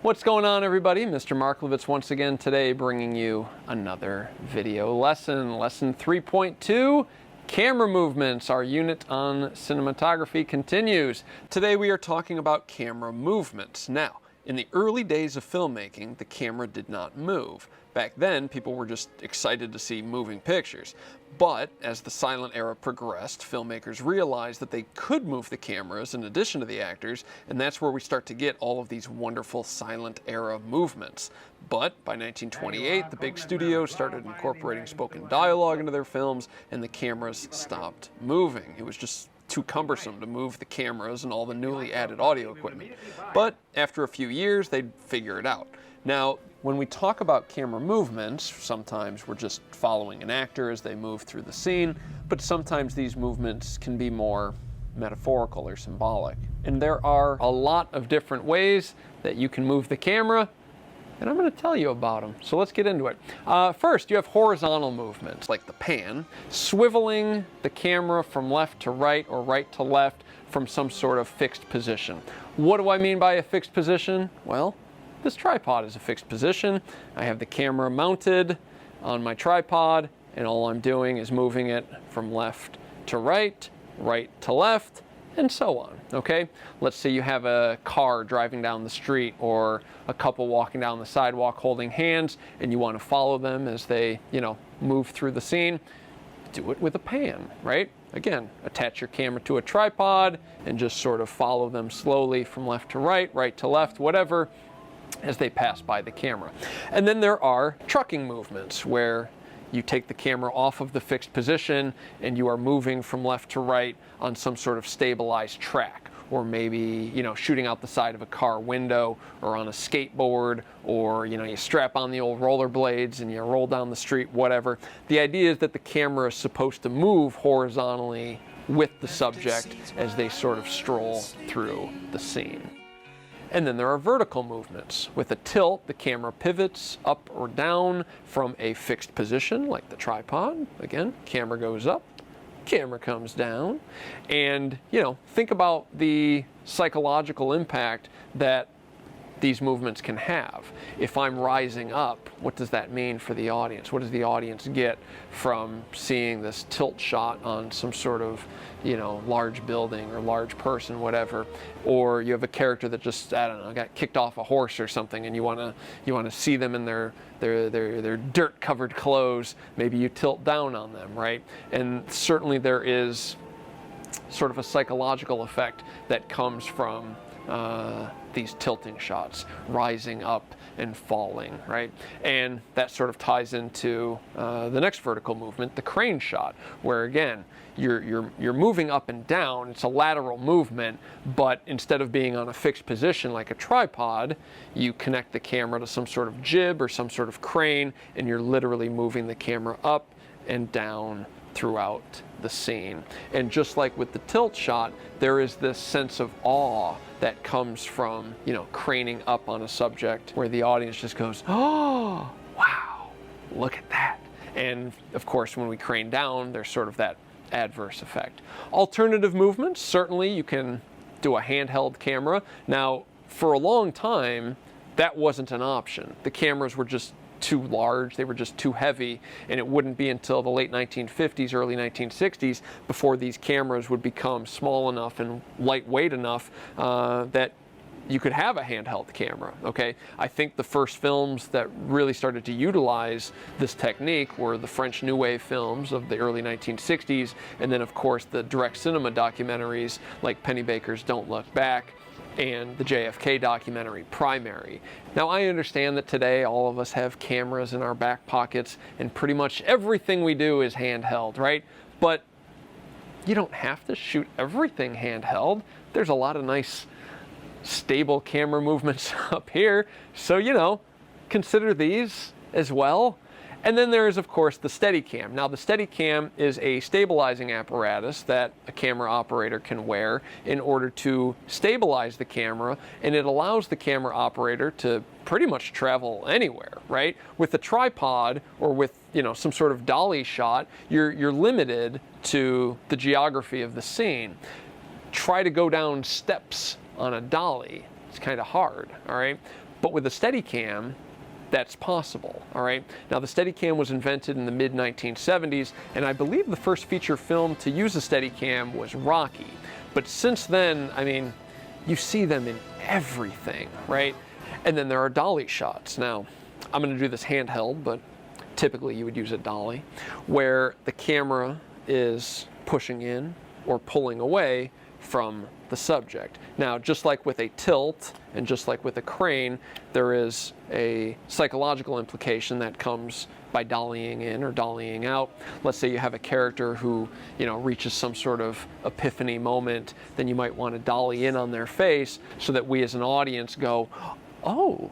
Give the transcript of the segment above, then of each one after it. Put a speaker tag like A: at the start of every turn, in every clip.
A: What's going on, everybody? Mr. Marklevitz once again today, bringing you another video lesson. Lesson 3.2, camera movements. Our unit on cinematography continues. Today we are talking about camera movements. Now, in the early days of filmmaking, the camera did not move. Back then, people were just excited to see moving pictures. But as the silent era progressed, filmmakers realized that they could move the cameras in addition to the actors, and that's where we start to get all of these wonderful silent era movements. But by 1928, the big studios started incorporating spoken dialogue into their films, and the cameras stopped moving. It was just too cumbersome to move the cameras and all the newly added audio equipment. But after a few years, they'd figure it out. Now, when we talk about camera movements, sometimes we're just following an actor as they move through the scene, but sometimes these movements can be more metaphorical or symbolic. And there are a lot of different ways that you can move the camera, and I'm going to tell you about them. So let's get into it. First, you have horizontal movements, like the pan, swiveling the camera from left to right or right to left from some sort of fixed position. What do I mean by a fixed position? Well, this tripod is a fixed position. I have the camera mounted on my tripod, and all I'm doing is moving it from left to right, right to left, and so on, okay? Let's say you have a car driving down the street or a couple walking down the sidewalk holding hands, and you want to follow them as they, move through the scene. Do it with a pan, right? Again, attach your camera to a tripod and just sort of follow them slowly from left to right, right to left, whatever, as they pass by the camera. And then there are trucking movements where you take the camera off of the fixed position and you are moving from left to right on some sort of stabilized track, or maybe, shooting out the side of a car window or on a skateboard, or, you strap on the old rollerblades and you roll down the street, whatever. The idea is that the camera is supposed to move horizontally with the subject as they sort of stroll through the scene. And then there are vertical movements. With a tilt, the camera pivots up or down from a fixed position, like the tripod. Again, camera goes up, camera comes down. And, think about the psychological impact that these movements can have. If I'm rising up, what does that mean for the audience? What does the audience get from seeing this tilt shot on some sort of, large building or large person, whatever? Or you have a character that just, got kicked off a horse or something, and you want to see them in their dirt-covered clothes. Maybe you tilt down on them, right? And certainly there is sort of a psychological effect that comes from these tilting shots, rising up and falling, right? And that sort of ties into the next vertical movement, the crane shot, where again, you're moving up and down. It's a lateral movement, but instead of being on a fixed position like a tripod, you connect the camera to some sort of jib or some sort of crane, and you're literally moving the camera up and down throughout the scene. And just like with the tilt shot, there is this sense of awe that comes from, craning up on a subject, where the audience just goes, oh, wow, look at that. And of course, when we crane down, there's sort of that adverse effect. Alternative movements, certainly you can do a handheld camera. Now, for a long time, that wasn't an option. The cameras were just too large, they were just too heavy, and it wouldn't be until the late 1950s, early 1960s before these cameras would become small enough and lightweight enough that you could have a handheld camera, okay? I think the first films that really started to utilize this technique were the French New Wave films of the early 1960s, and then of course the direct cinema documentaries like Pennebaker's Don't Look Back and the JFK documentary Primary. Now, I understand that today all of us have cameras in our back pockets and pretty much everything we do is handheld, right? But you don't have to shoot everything handheld. There's a lot of nice stable camera movements up here, so consider these as well. And then there is, of course, the Steadicam. Now, the Steadicam is a stabilizing apparatus that a camera operator can wear in order to stabilize the camera, and it allows the camera operator to pretty much travel anywhere, right? With a tripod or with, some sort of dolly shot, you're limited to the geography of the scene. Try to go down steps on a dolly. It's kind of hard, all right? But with a Steadicam, that's possible, all right? Now, the Steadicam was invented in the mid-1970s, and I believe the first feature film to use a Steadicam was Rocky. But since then, I mean, you see them in everything, right? And then there are dolly shots. Now, I'm going to do this handheld, but typically you would use a dolly, where the camera is pushing in or pulling away from the subject. Now, just like with a tilt and just like with a crane, there is a psychological implication that comes by dollying in or dollying out. Let's say you have a character who, reaches some sort of epiphany moment, then you might want to dolly in on their face so that we as an audience go, oh,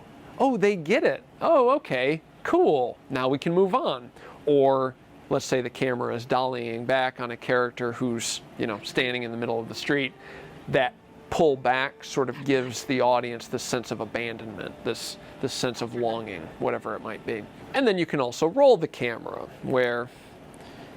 A: they get it. Oh, okay, cool. Now we can move on. Or let's say the camera is dollying back on a character who's, standing in the middle of the street. That pull back sort of gives the audience this sense of abandonment, this sense of longing, whatever it might be. And then you can also roll the camera, where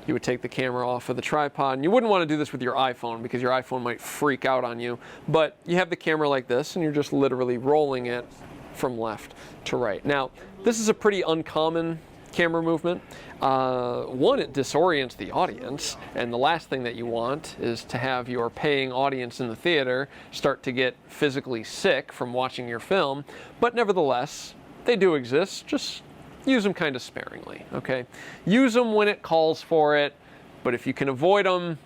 A: you would take the camera off of the tripod. And you wouldn't want to do this with your iPhone because your iPhone might freak out on you. But you have the camera like this, and you're just literally rolling it from left to right. Now, this is a pretty uncommon camera movement. One, it disorients the audience, and the last thing that you want is to have your paying audience in the theater start to get physically sick from watching your film. But nevertheless, they do exist. Just use them kind of sparingly, okay? Use them when it calls for it, but if you can avoid them,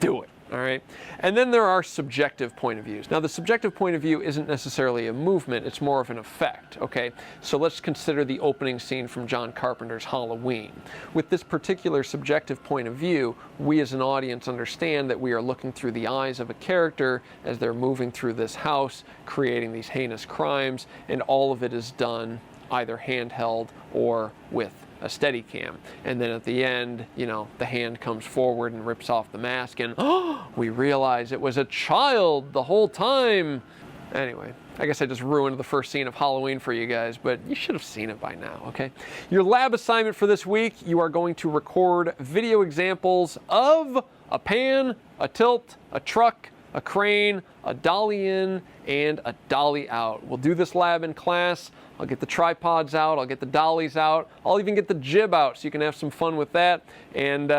A: do it. All right. And then there are subjective point of views. Now, the subjective point of view isn't necessarily a movement, it's more of an effect, okay? So let's consider the opening scene from John Carpenter's Halloween. With this particular subjective point of view, we as an audience understand that we are looking through the eyes of a character as they're moving through this house, creating these heinous crimes, and all of it is done either handheld or with a Steadicam. And then at the end, the hand comes forward and rips off the mask, and we realize it was a child the whole time. Anyway, I guess I just ruined the first scene of Halloween for you guys, but you should have seen it by now, okay? Your lab assignment for this week, you are going to record video examples of a pan, a tilt, a truck, a crane, a dolly in, and a dolly out. We'll do this lab in class. I'll get the tripods out, I'll get the dollies out, I'll even get the jib out so you can have some fun with that. And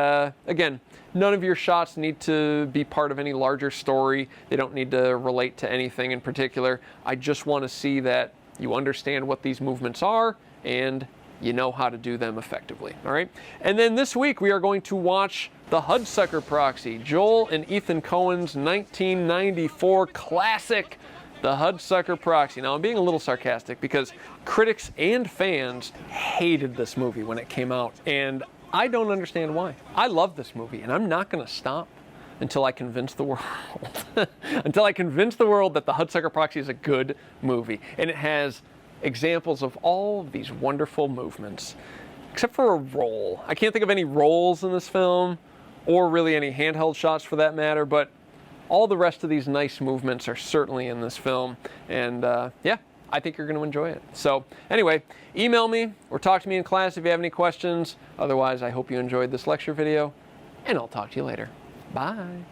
A: again, none of your shots need to be part of any larger story. They don't need to relate to anything in particular. I just want to see that you understand what these movements are and you know how to do them effectively, all right? And then this week we are going to watch The Hudsucker Proxy, Joel and Ethan Coen's 1994 classic, The Hudsucker Proxy. Now, I'm being a little sarcastic because critics and fans hated this movie when it came out, and I don't understand why. I love this movie, and I'm not going to stop until I convince the world, until I convince the world that The Hudsucker Proxy is a good movie, and it has examples of all of these wonderful movements, except for a roll. I can't think of any rolls in this film, or really any handheld shots for that matter, but all the rest of these nice movements are certainly in this film, and yeah, I think you're going to enjoy it. So anyway, email me or talk to me in class if you have any questions. Otherwise, I hope you enjoyed this lecture video, and I'll talk to you later. Bye.